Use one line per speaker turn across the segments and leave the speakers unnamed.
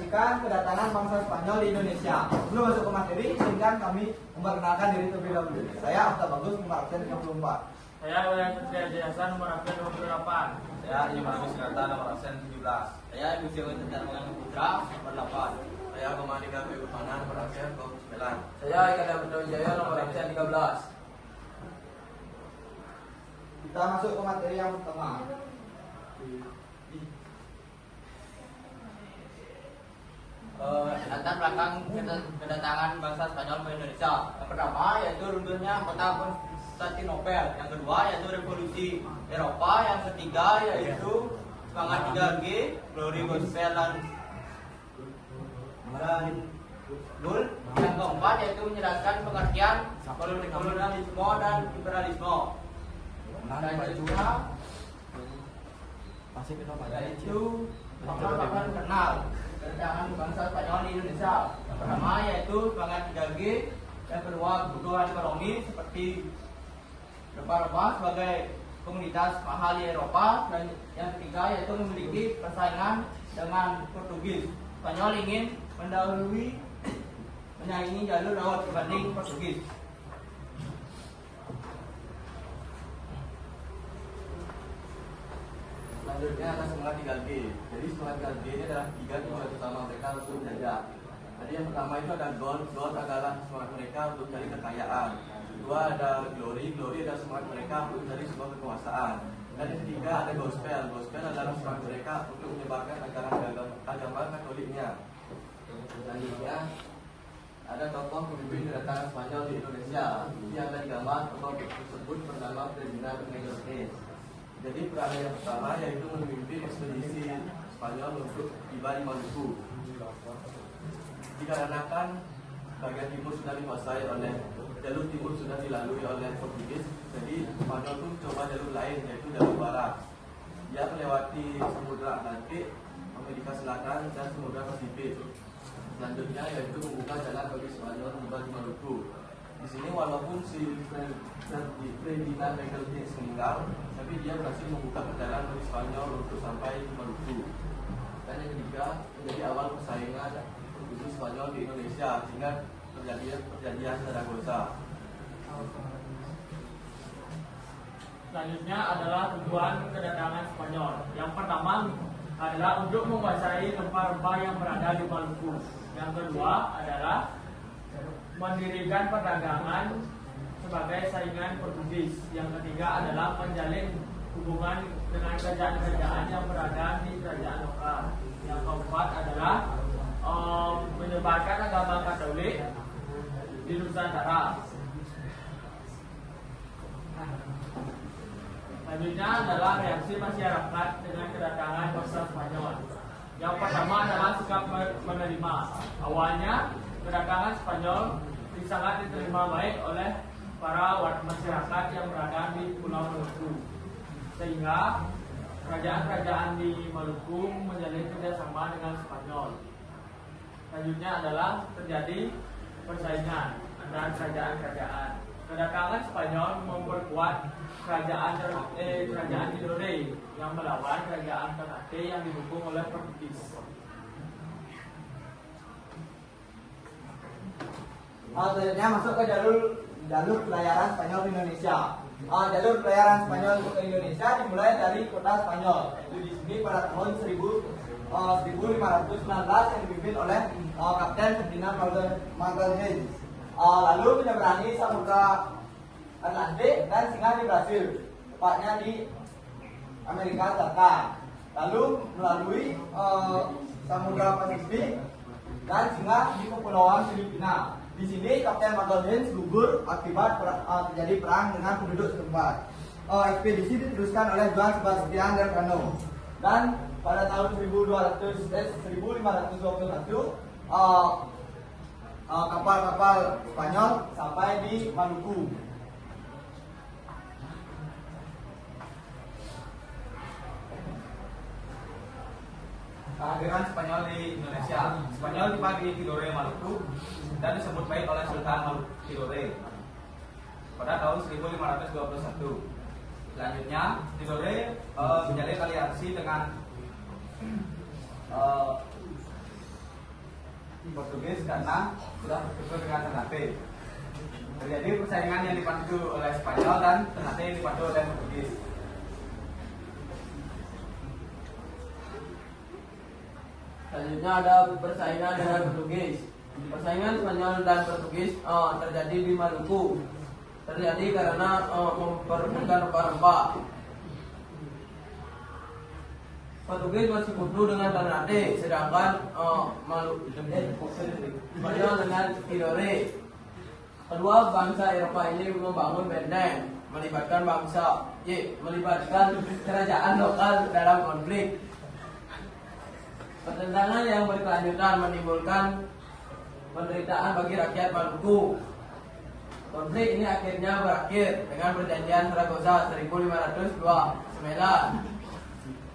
menyaksikan kedatangan bangsa Spanyol di Indonesia. Sebelum masuk ke materi, izinkan kami memperkenalkan diri terlebih dahulu. Saya Afta Bagus, nomor absen 34.
Saya Wayan Satria Jayasa, nomor absen 28.
Saya Iman Wisnata, nomor absen 17. Saya Ibu Siwa Cendawan Putra, nomor 8. Saya Komandika Keupana, nomor absen 29.
Saya Ikada Wijaya, nomor absen 13.
Kita masuk ke materi yang pertama.
Latar belakang kedatangan bangsa Spanyol ke Indonesia. Yang pertama yaitu runtuhnya kota Konstantinopel. Yang kedua yaitu revolusi Eropa. Yang ketiga yaitu semangat 3G, glory gospel dan Nul. Yang keempat yaitu menjelaskan pengertian kolonialisme dan imperialisme. Selanjutnya yaitu faktor-faktor internal kedatangan bangsa Spanyol di Indonesia. Yang pertama yaitu semangat 3G. Yang kedua kebutuhan ekonomi seperti rempah-rempah sebagai komunitas mahal di Eropa. Dan yang ketiga yaitu memiliki persaingan dengan Portugis. Spanyol ingin menyaingi jalur laut dibanding Portugis.
Selanjutnya adalah semangat 3G. Jadi semangat 3G ini adalah 3 tujuan utama mereka untuk menjajah. Jadi yang pertama itu ada gold adalah semangat mereka untuk mencari kekayaan. Kedua ada glory adalah semangat mereka untuk mencari sebuah kekuasaan. Dan yang ketiga ada gospel adalah semangat mereka untuk menyebarkan agama Katoliknya. Selanjutnya ada tokoh pemimpin kedatangan Spanyol di Indonesia. Yang ada digambar tokoh tersebut bernama Ferdinand Magellan. Jadi peran yang pertama yaitu memimpin ekspedisi Spanyol untuk tiba di Maluku. Dikarenakan bagian timur sudah dikuasai oleh jalur timur sudah dilalui oleh Portugis, jadi Spanyol pun coba jalur lain yaitu jalur barat. Dia melewati Samudra Atlantik, Amerika Selatan dan Samudra Pasifik. Selanjutnya yaitu membuka jalan bagi Spanyol tiba di Maluku. Di sini walaupun si Ferdinand Magellan meninggal, tapi dia berhasil membuka perjalanan bagi Spanyol untuk sampai di Maluku. Dan yang ketiga menjadi awal persaingan Portugis Spanyol di Indonesia sehingga perjanjian Zaragoza.
Selanjutnya adalah tujuan kedatangan Spanyol. Yang pertama adalah untuk menguasai rempah-rempah yang berada di Maluku. Yang kedua adalah mendirikan perdagangan sebagai saingan Portugis. Yang ketiga adalah menjalin hubungan dengan kerajaan-kerajaan yang berada di kerajaan lokal. Yang keempat adalah menyebarkan agama Katolik di Nusantara. Selanjutnya adalah reaksi masyarakat dengan kedatangan bangsa Spanyol. Yang pertama adalah sikap menerima. Awalnya kedatangan Spanyol sangat diterima baik oleh para masyarakat yang berada di Pulau Maluku, sehingga kerajaan-kerajaan di Maluku menjalin kerjasama dengan Spanyol. Selanjutnya adalah terjadi persaingan antara kerajaan-kerajaan. Kedatangan Spanyol memperkuat kerajaan Tidore yang melawan kerajaan Ternate yang didukung oleh Portugis.
Selanjutnya masuk ke jalur pelayaran Spanyol di Indonesia. Jalur pelayaran Spanyol ke Indonesia dimulai dari kota Spanyol. Yaitu di sini pada tahun 1519 yang dipimpin oleh Kapten Ferdinand Magellan. Lalu menyeberangi Samudra Atlantik dan singgah di Brasil, tepatnya di Amerika Selatan. Lalu melalui Samudra Pasifik dan singgah di Kepulauan Filipina. Di sini Kapten Magellan gugur akibat terjadi perang dengan penduduk setempat. Ekspedisi diteruskan oleh Juan Sebastian Elcano. Dan pada tahun 1521 kapal-kapal Spanyol sampai di Maluku.
Kehadiran Spanyol di Indonesia. Spanyol tiba di Tidore, Maluku dan disebut baik oleh Sultan Maluku Tidore pada tahun 1521. Selanjutnya, Tidore menjalin aliansi dengan
Portugis karena sudah bertemu dengan Ternate. Terjadi persaingan yang dipandu oleh Spanyol dan Ternate yang dipandu oleh Portugis.
Selanjutnya ada persaingan dengan Portugis. Persaingan Spanyol dan Portugis terjadi di Maluku. Terjadi karena memperebutkan rempah-rempah. Portugis bersekutu dengan Ternate, sedangkan Spanyol dengan Tidore. Kedua bangsa Eropa ini membangun benteng, melibatkan kerajaan lokal dalam konflik. Pertentangan yang berkelanjutan menimbulkan penderitaan bagi rakyat Maluku. Konflik ini akhirnya berakhir dengan perjanjian Zaragoza 1529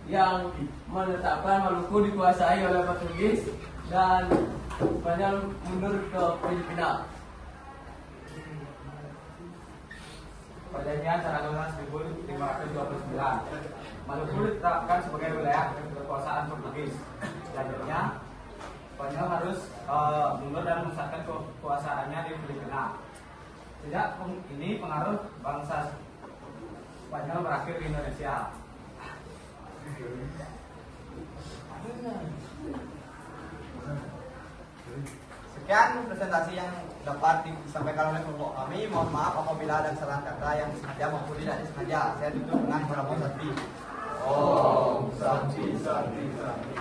yang menetapkan Maluku dikuasai oleh Portugis dan Spanyol mundur ke Filipina.
Perjanjian Zaragoza 1529. Maluku ditetapkan sebagai wilayah kekuasaan Portugis. Selanjutnya, Spanyol harus mundur dan memusatkan kekuasaannya di Filipina. Sejak ini pengaruh bangsa Spanyol berakhir di Indonesia. Sekian presentasi yang dapat disampaikan oleh kelompok kami. Mohon maaf apabila ada kesalahan kata yang sengaja maupun tidak disengaja. Saya tutup dengan Pramono Sakti.
Om Santi Santi Santi.